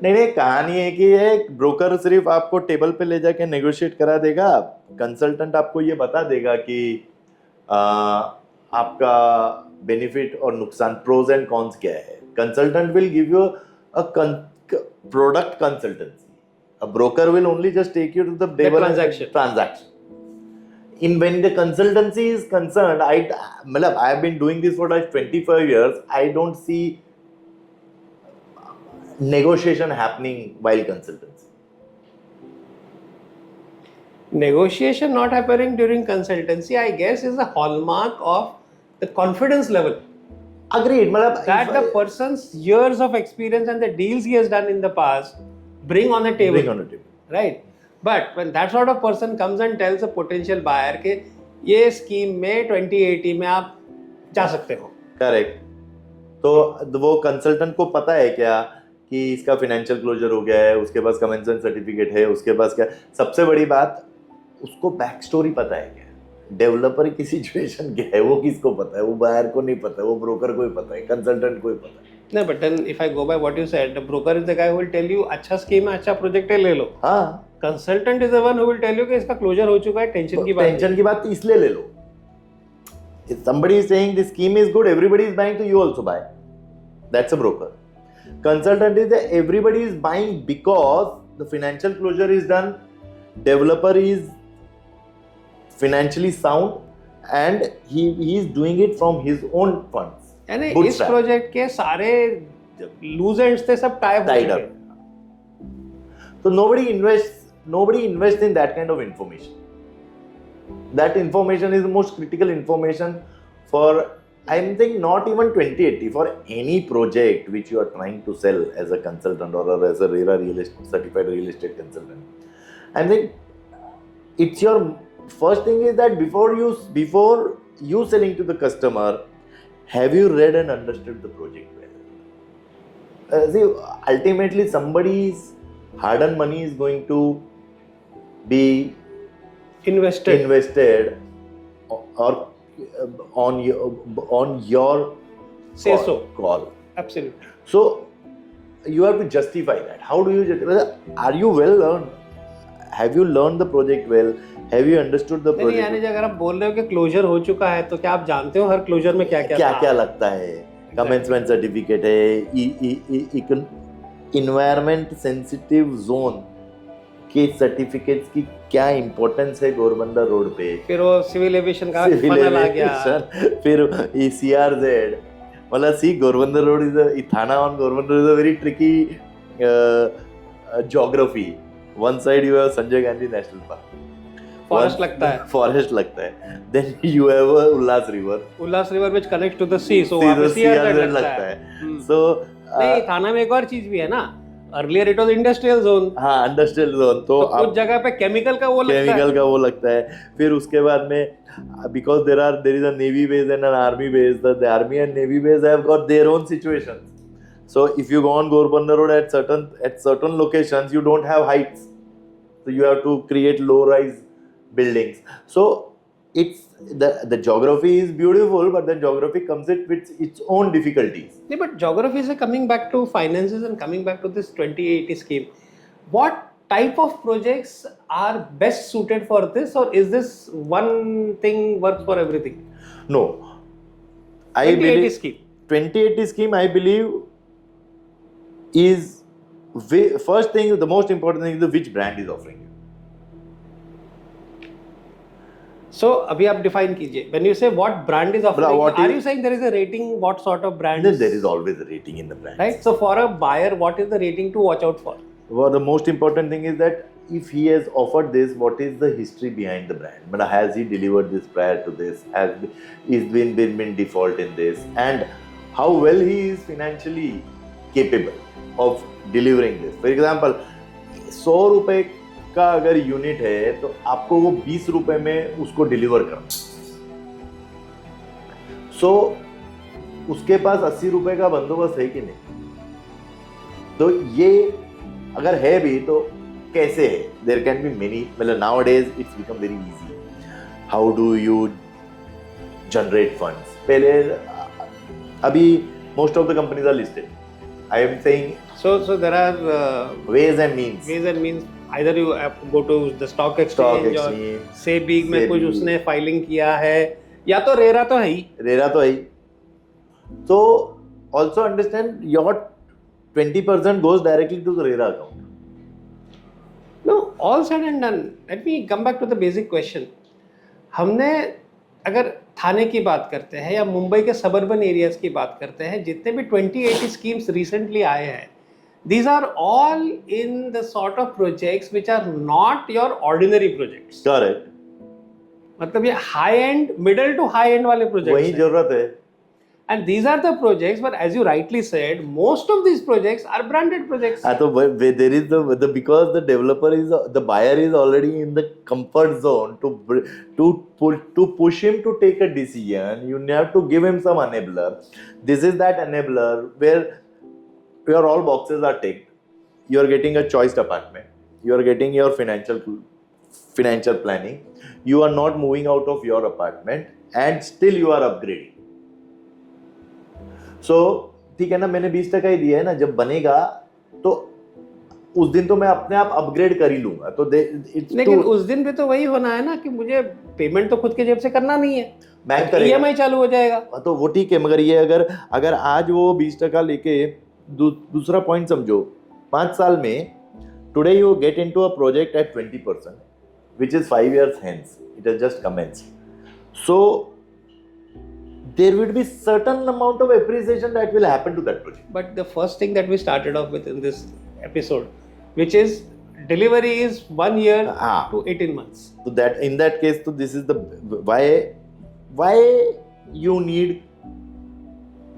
नहीं नहीं, कहानी है कि एक ब्रोकर सिर्फ आपको टेबल पे ले जाके नेगोशिएट करा देगा, कंसल्टेंट आपको ये बता देगा कि आपका बेनिफिट और नुकसान, प्रोज एंड कॉन्स क्या है. Consultant will give you a product consultancy. A broker will only just take you to the table and transaction. In when the consultancy is concerned, I have been doing this for like 25 years. I don't see negotiation happening while consultancy. Negotiation not happening during consultancy, I guess, is a hallmark of the confidence level. Agreed. That the person's years of experience and the deals he has done in the past bring on the table. Right? But when that sort of person comes and tells a potential buyer कि ये scheme में 2080 में आप जा सकते हो. Correct. तो वो कंसल्टेंट को पता है क्या कि इसका फाइनेंशियल क्लोजर हो गया है, उसके पास कमेंसमेंट सर्टिफिकेट है, उसके पास क्या, सबसे बड़ी बात उसको बैक स्टोरी पता है क्या, डेवलपर की सिचुएशन क्या है, वो किसको पता है, वो बायर को नहीं पता है, वो ब्रोकर को ही पता है, कंसल्टेंट को ही पता है. No, but then if I go by what you said, the broker is the guy who will tell you अच्छा स्कीम है, अच्छा प्रोजेक्ट है, ले लो. हाँ. Consultant is the one who will tell you कि इसका क्लोजर हो चुका है, टेंशन की बात इसलिए ले लो. If somebody is saying this scheme is good, everybody is buying, so you also buy. That's a broker. Consultant is that everybody is buying because the financial closure is done, developer is financially sound and he is doing it from his own funds. यानी इस project के सारे loose ends थे सब type हो चुके. So nobody invests in that kind of information. That information is the most critical information for, I think, not even 2080, for any project which you are trying to sell as a consultant or as a certified real estate consultant. I think it's your first thing is that before you selling to the customer, have you read and understood the project well? See, ultimately somebody's hard-earned money is going to be invested or on your say call, so call. Absolutely. So you have to justify that. How do you justify? Are you well learned? Have you learned the project well? Have you understood the project? यानी अगर आप बोल रहे हो कि closure हो चुका है, तो क्या आप जानते हो हर क्लोजर में क्या क्या लगता है? कमेंसमेंट सर्टिफिकेट है, इन्वायरमेंट सेंसिटिव जोन के सर्टिफिकेट्स की क्या इंपॉर्टेंस है गोरबंदा रोड पे, फिर वो सिविल एविएशन का फनल आ गया, फिर ये CRZ, मतलब सी गोरबंदा रोड इज थाना on गोरबंदा road is a very tricky geography. One side you have Sanjay Gandhi national park, forest लगता है. Then you have a Ullas River which connects to the sea, so वहाँ पे CRZ लगता है. So नहीं, थाना में एक और चीज भी है ना, earlier it was industrial zone. हाँ, industrial zone. तो कुछ जगह पे केमिकल का वो लगता है. फिर उसके बाद में because there is a navy base and an army base, the army and navy base have got their own situations. So if you go on Gorbanda Road at certain locations, you don't have heights, so you have to create low-rise buildings. So it's the geography is beautiful, but the geography comes with its own difficulties. Yeah, but geography is coming back to finances and coming back to this 2080 scheme. What type of projects are best suited for this, or is this one thing works for everything? No, 2080 scheme. 2080 scheme, I believe, is first thing. The most important thing is which brand is offering you. So अभी आप define कीजिए. When you say what brand is offering, are you saying there is a rating? What sort of brand? There is always a rating in the brand. Right. So for a buyer, what is the rating to watch out for? Well, the most important thing is that if he has offered this, what is the history behind the brand? But has he delivered this prior to this? Has he been default in this? And how well he is financially capable of delivering this? For example, 100 रुपए का अगर unit है तो आपको वो 20 रुपए में उसको डिलीवर करना. सो उसके पास 80 रुपए का बंदोबस्त है कि नहीं? तो ये अगर है भी तो कैसे है? देयर कैन बी मेनी, मतलब nowadays it's become very easy. How do you generate funds? पहले अभी most of the companies are listed, I am saying So there are ways and means. ways and means. Either you have to go to the stock Stock exchange or exchange, SEBI में कुछ SEBI. उसने filing किया है, या तो RERA तो है ही. RERA तो है ही. So also understand your 20% goes directly to the RERA account. No, all said and done. Let me come back to the basic question. हमने अगर थाने की बात करते हैं या मुंबई के सबर्बन एरियाज की बात करते हैं, जितने भी 2080 स्कीम्स रिसेंटली आए हैं, these are all in the sort of projects which are not your ordinary projects. Correct. मतलब ये high end, middle to high end वाले वही प्रोजेक्ट्स हैं. जरूरत है. And these are the projects, but as you rightly said, most of these projects are branded projects. हाँ, तो there is the because the developer is the buyer is already in the comfort zone to push him to take a decision. You have to give him some enabler. This is that enabler where your all boxes are ticked. You are getting a choiced apartment. You are getting your financial planning. You are not moving out of your apartment, and still you are upgrading. So ठीक है ना, मैंने 20% ही दिया है ना, जब बनेगा तो उस दिन तो मैं अपने आप अपग्रेड कर ही लूंगा. तो लेकिन उस दिन भी तो वही होना है ना कि मुझे पेमेंट तो खुद के जेब से करना नहीं है, बैंक करेगा. EMI चालू हो जाएगा. तो वो ठीक है, मगर ये अगर आज वो 20% लेके दूसरा पॉइंट समझो, 5 साल में today you get into a project at 20% which is 5 years hence. It has just commenced. So there will be certain amount of appreciation that will happen to that project. But the first thing that we started off with in this episode, which is delivery is 1 year to 18 months. So that in that case, so this is the why you need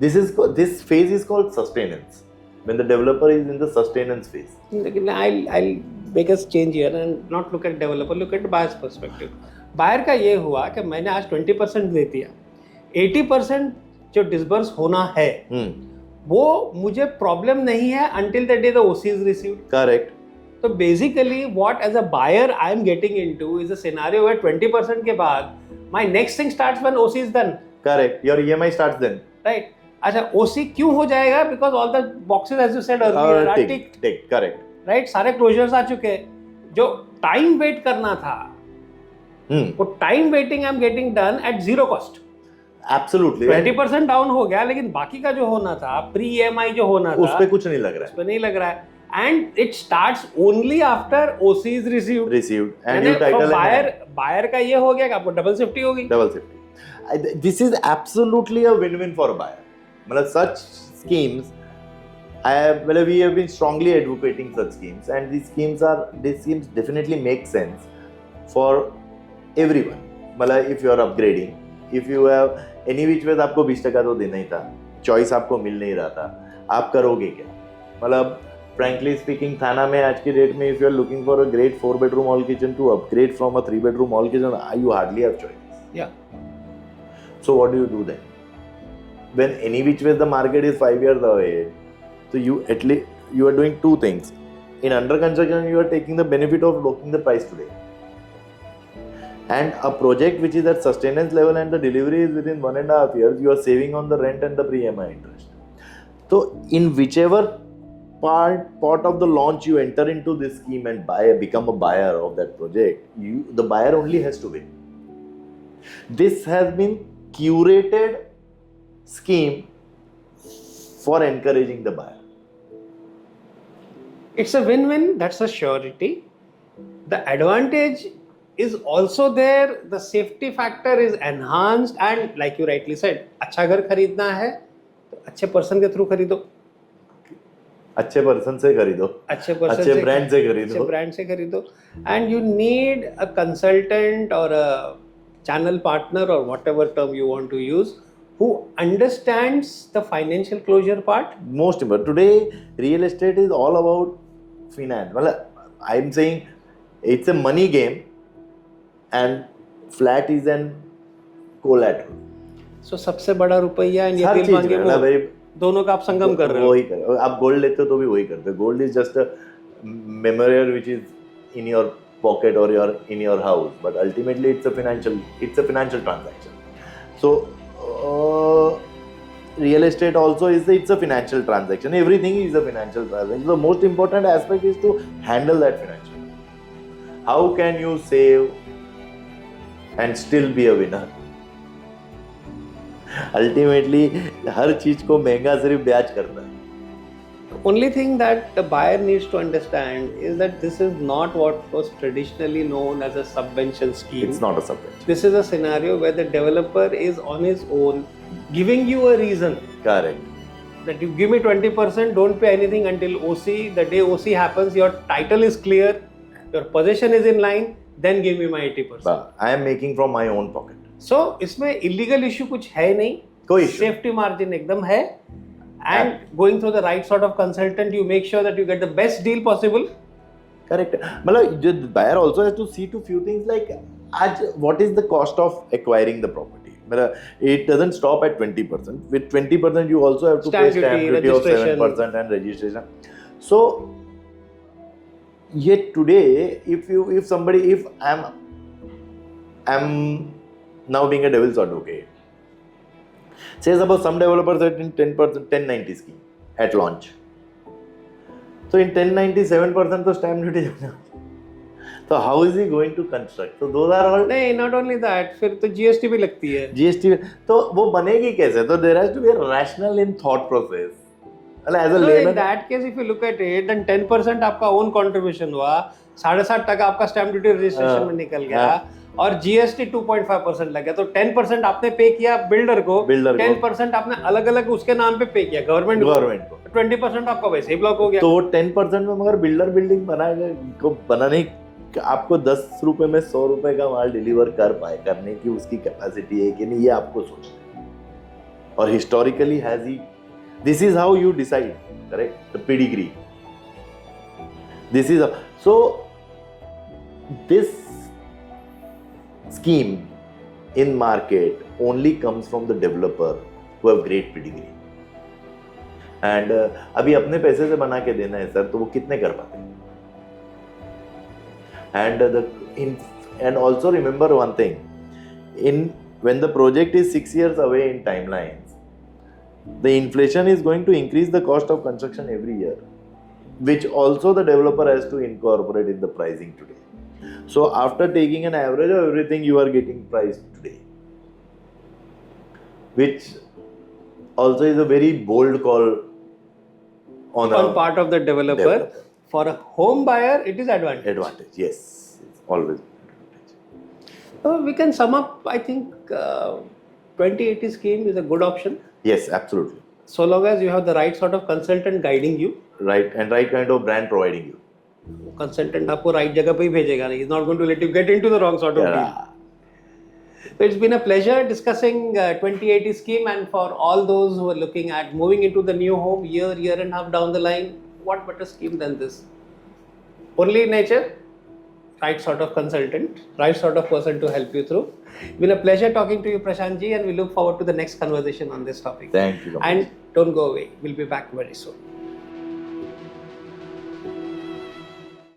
this phase is called sustenance. When the developer is in the sustenance phase. I'll make us change here and not look at developer, look at buyer's perspective. Buyer का ये हुआ कि मैंने आज 20% दे दिया, 80% जो disburse होना है वो मुझे प्रॉब्लम नहीं है until the day the OC is received. Correct. तो basically what as a buyer I am getting into is a scenario where 20% के बाद my next thing starts when OC is done. Correct. Your EMI starts then. Right. अच्छा, OC क्यों हो जाएगा? Because all the boxes as you said earlier are ticked. Correct. Right. सारे closures आ चुके हैं. जो time wait करना था, वो time waiting I'm getting done at zero cost. Absolutely. 20% down हो गया, लेकिन बाकी का जो होना था, प्री EMI जो होना था, उस पे कुछ नहीं लग रहा है. उस पे नहीं लग रहा है. And it starts only after OC is received. And you title buyer का ये हो गया कि आपको double safety होगी. Double safety. This is absolutely a win-win for a buyer. मतलब such schemes, we have been strongly advocating such schemes, and these schemes definitely make sense for everyone. मतलब if you are upgrading, if you have any which ways आपको 20% तो देना ही था, choice आपको मिल नहीं रहा था, आप करोगे क्या? मतलब frankly speaking, थाना में आज की डेट में if you are looking for a great 4-bedroom hall kitchen to upgrade from a 3-bedroom hall kitchen, you hardly have choices. Yeah. So what do you do then? When any which way the market is 5 years away, so you are doing two things. In under construction, you are taking the benefit of locking the price today. And a project which is at sustenance level and the delivery is within 1.5 years, you are saving on the rent and the pre-EMI interest. So in whichever part of the launch you enter into this scheme and become a buyer of that project, the buyer only has to win. This has been curated scheme for encouraging the buyer. It's a win-win, that's a surety. The advantage is also there, the safety factor is enhanced, and like you rightly said, अच्छा घर खरीदना है तो अच्छे person के through खरीदो, अच्छे person से खरीदो, अच्छे ब्रांड से खरीदो, and you need a consultant or a channel partner or whatever term you want to use who understands the financial closure part. Most important. Today, real estate is all about finance. Well, I'm saying it's a money game and flat is an collateral. So सबसे बड़ा रुपया and ये दिल मांगे वो दोनों का आप संगम कर रहे हो. वही कर, आप गोल्ड लेते हो तो भी वही करते हो. Gold is just a memorial which is in your pocket or in your house, but ultimately it's a financial transaction. So real estate also it's a financial transaction. Everything is a financial transaction. The most important aspect is to handle that financial. How can you save and still be a winner? Ultimately, हर चीज को महंगा सिर्फ ब्याज करता है. Only thing that the buyer needs to understand is that this is not what was traditionally known as a subvention scheme. It's not a subvention. This is a scenario where the developer is on his own giving you a reason Correct. that you give me 20%, don't pay anything until OC. The day OC happens, your title is clear, your possession is in line, then give me my 80%. But I am making from my own pocket. So इसमें illegal issue कुछ है नहीं, कोई issue. safety margin एकदम है, and going through the right sort of consultant, you make sure that you get the best deal possible. Correct. मतलब the buyer also has to see to few things like आज what is the cost of acquiring the property. मतलब it doesn't stop at 20%. With 20% you also have to pay stamp duty of registration. 7% and registration. So yet today, if I'm now being a devil's advocate, say suppose some developers are in 10% 1090 scheme at launch. So in 1097% तो stamp duty जाना. So how is he going to construct? So those are all नहीं, not only that, फिर तो GST भी लगती है. GST. तो वो बनेगी कैसे? तो there has to be a rational in thought process. As a So layman, in that case, if you look at it, then 10% आपका own contribution हुआ, 7.5% आपका stamp duty registration में निकल गया, और GST 2.5% लग गया, तो 10% आपने पे किया बिल्डर को, 10% आपने अलग अलग उसके नाम पे पे किया गवर्नमेंट को, 20% आपका वैसे ही ब्लॉक हो गया. तो वो 10% में मगर बिल्डर बिल्डिंग बनाने आपको 10 रुपए में 100 रुपए का माल डिलीवर कर पाए करने की उसकी कैपेसिटी है कि नहीं, ये आपको सोचना है. और historically has he, this is how you decide, correct, the pedigree. This is so this scheme in market only comes from the developer who have great pedigree. And अभी अपने पैसे से बना के देना है सर, तो वो कितने कर पाते हैं? And also remember one thing, when the project is 6 years away in timelines, the inflation is going to increase the cost of construction every year, which also the developer has to incorporate in the pricing today. So after taking an average of everything, you are getting priced today, which also is a very bold call on part of the developer. For a home buyer, it is advantage. Yes, it's always advantage. So we can sum up, I think 2080 scheme is a good option. Yes, absolutely. So long as you have the right sort of consultant guiding you. Right, and right kind of brand providing you. Consultant आपको right जगह पे ही भेजेगा नहीं. He's not going to let you get into the wrong sort of deal. So it's been a pleasure discussing 2080 scheme, and for all those who are looking at moving into the new home year and a half down the line, what better scheme than this? Only nature, right sort of consultant, right sort of person to help you through. It's been a pleasure talking to you, Prashant ji, and we look forward to the next conversation on this topic. Thank you so much. And don't go away. We'll be back very soon.